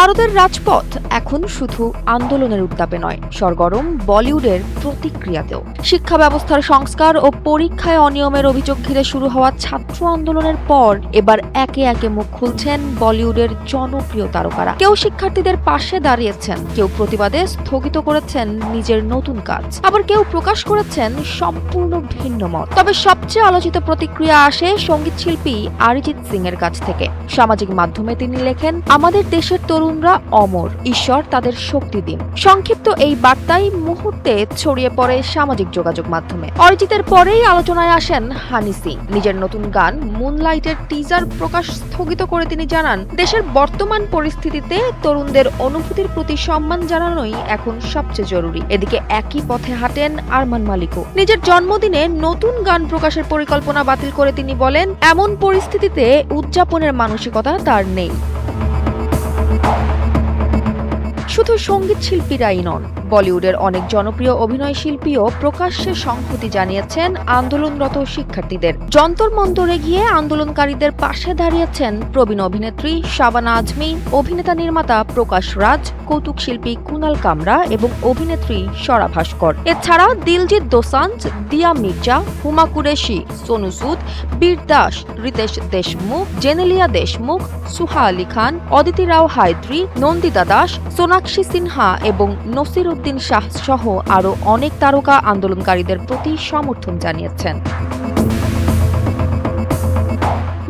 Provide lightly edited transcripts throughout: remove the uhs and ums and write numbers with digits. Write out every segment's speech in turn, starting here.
ভারতের রাজপথ এখন শুধু আন্দোলনের উত্তাপে নয়, সরগরম বলিউডের প্রতিক্রিয়াতেও। শিক্ষা ব্যবস্থার সংস্কার ও পরীক্ষায় অনিয়মের অভিযোগ ঘিরে শুরু হওয়া ছাত্র আন্দোলনের পর এবার একে একে মুখ খুলছেন বলিউডের জনপ্রিয় তারকারা। কেউ শিক্ষার্থীদের পাশে দাঁড়িয়েছেন, কেউ প্রতিবাদে স্থগিত করেছেন নিজের নতুন কাজ, আবার কেউ প্রকাশ করেছেন সম্পূর্ণ ভিন্ন মত। তবে সবচেয়ে আলোচিত প্রতিক্রিয়া আসে সঙ্গীত শিল্পী অরিজিৎ সিং এর কাছ থেকে। সামাজিক মাধ্যমে তিনি লেখেন, আমাদের দেশের তরুণরা অমর, ঈশ্বর তাদের শক্তি দিন। সংক্ষিপ্ত এই বার্তাই মুহূর্তে ছড়িয়ে পড়ে সামাজিক যোগাযোগ মাধ্যমে। অরিজিতের পরেই আলোচনায় আসেন হানি সিং। নিজের নতুন গান মুনলাইটের টিজার প্রকাশ স্থগিত করে তিনি জানান, দেশের বর্তমান পরিস্থিতিতে তরুণদের অনুভূতির প্রতি সম্মান জানানোই এখন সবচেয়ে জরুরি। এদিকে একই পথে হাঁটেন আরমান মালিকও। নিজের জন্মদিনে নতুন গান প্রকাশের পরিকল্পনা বাতিল করে তিনি বলেন, এমন পরিস্থিতিতে উদযাপনের মানসিকতা তার নেই। শুধু সঙ্গীত শিল্পীরাই নন, বলিউডের অনেক জনপ্রিয় অভিনয় শিল্পীও প্রকাশ্যে সংহতি জানিয়েছেন আন্দোলনরত শিক্ষার্থীদের। যন্তর মন্তরে গিয়ে আন্দোলনকারীদের পাশে দাঁড়িয়েছেন প্রবীণ অভিনেত্রী শাবানা আজমি, অভিনেতা নির্মাতা প্রকাশ রাজ, কৌতুক শিল্পী কুনাল কামরা এবং অভিনেত্রী স্বরা ভাস্কর। এছাড়া দিলজিৎ দোসাঞ্জ, দিয়া মির্জা, হুমা কুরেশি, সোনু সুদ, বীর দাস, রিতেশ দেশমুখ, জেনেলিয়া দেশমুখ, সুহা আলী খান, অদিতি রাও হায়দ্রি, নন্দিতা দাস, সোনাক্ষী সিনহা এবং নসির উদ্দিন শাহ সহ আরও অনেক তারকা আন্দোলনকারীদের প্রতি সমর্থন জানিয়েছেন।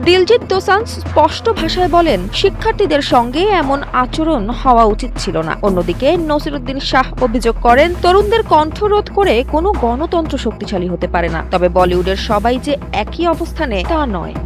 দিলজিৎ দোসাঞ্জ স্পষ্ট ভাষায় বলেন, শিক্ষার্থীদের সঙ্গে এমন আচরণ হওয়া উচিত ছিল না। অন্যদিকে নসিরুদ্দিন শাহ অভিযোগ করেন, তরুণদের কণ্ঠরোধ করে কোনো গণতন্ত্র শক্তিশালী হতে পারে না। তবে বলিউডের সবাই যে একই অবস্থানে তা নয়।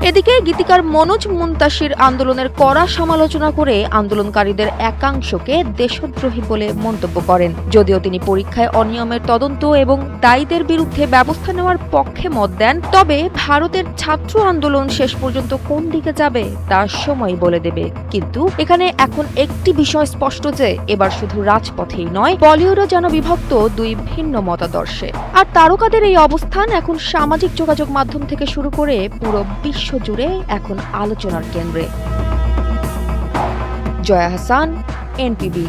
এদিকে গীতিকার মনোজ মুনতাসির আন্দোলনের কড়া সমালোচনা করে আন্দোলনকারীদের একাংশকে দেশদ্রোহী বলে মন্তব্য করেন। যদিও তিনি পরীক্ষায় অনিয়মের তদন্ত এবং দায়ীদের বিরুদ্ধে ব্যবস্থা নেওয়ার পক্ষে মত দেন, তবে ভারতের ছাত্র আন্দোলন শেষ পর্যন্ত কোন দিকে যাবে তা সময় বলে দেবে। কিন্তু এখানে এখন একটি বিষয় স্পষ্ট যে এবার শুধু রাজপথেই নয়, বলিউডও যেন বিভক্ত দুই ভিন্ন মতাদর্শে। আর তারকাদের এই অবস্থান এখন সামাজিক যোগাযোগ মাধ্যম থেকে শুরু করে পুরো বিশ্ব জুড়ে এখন আলোচনার কেন্দ্রে। জয়া হাসান, এনটিভি।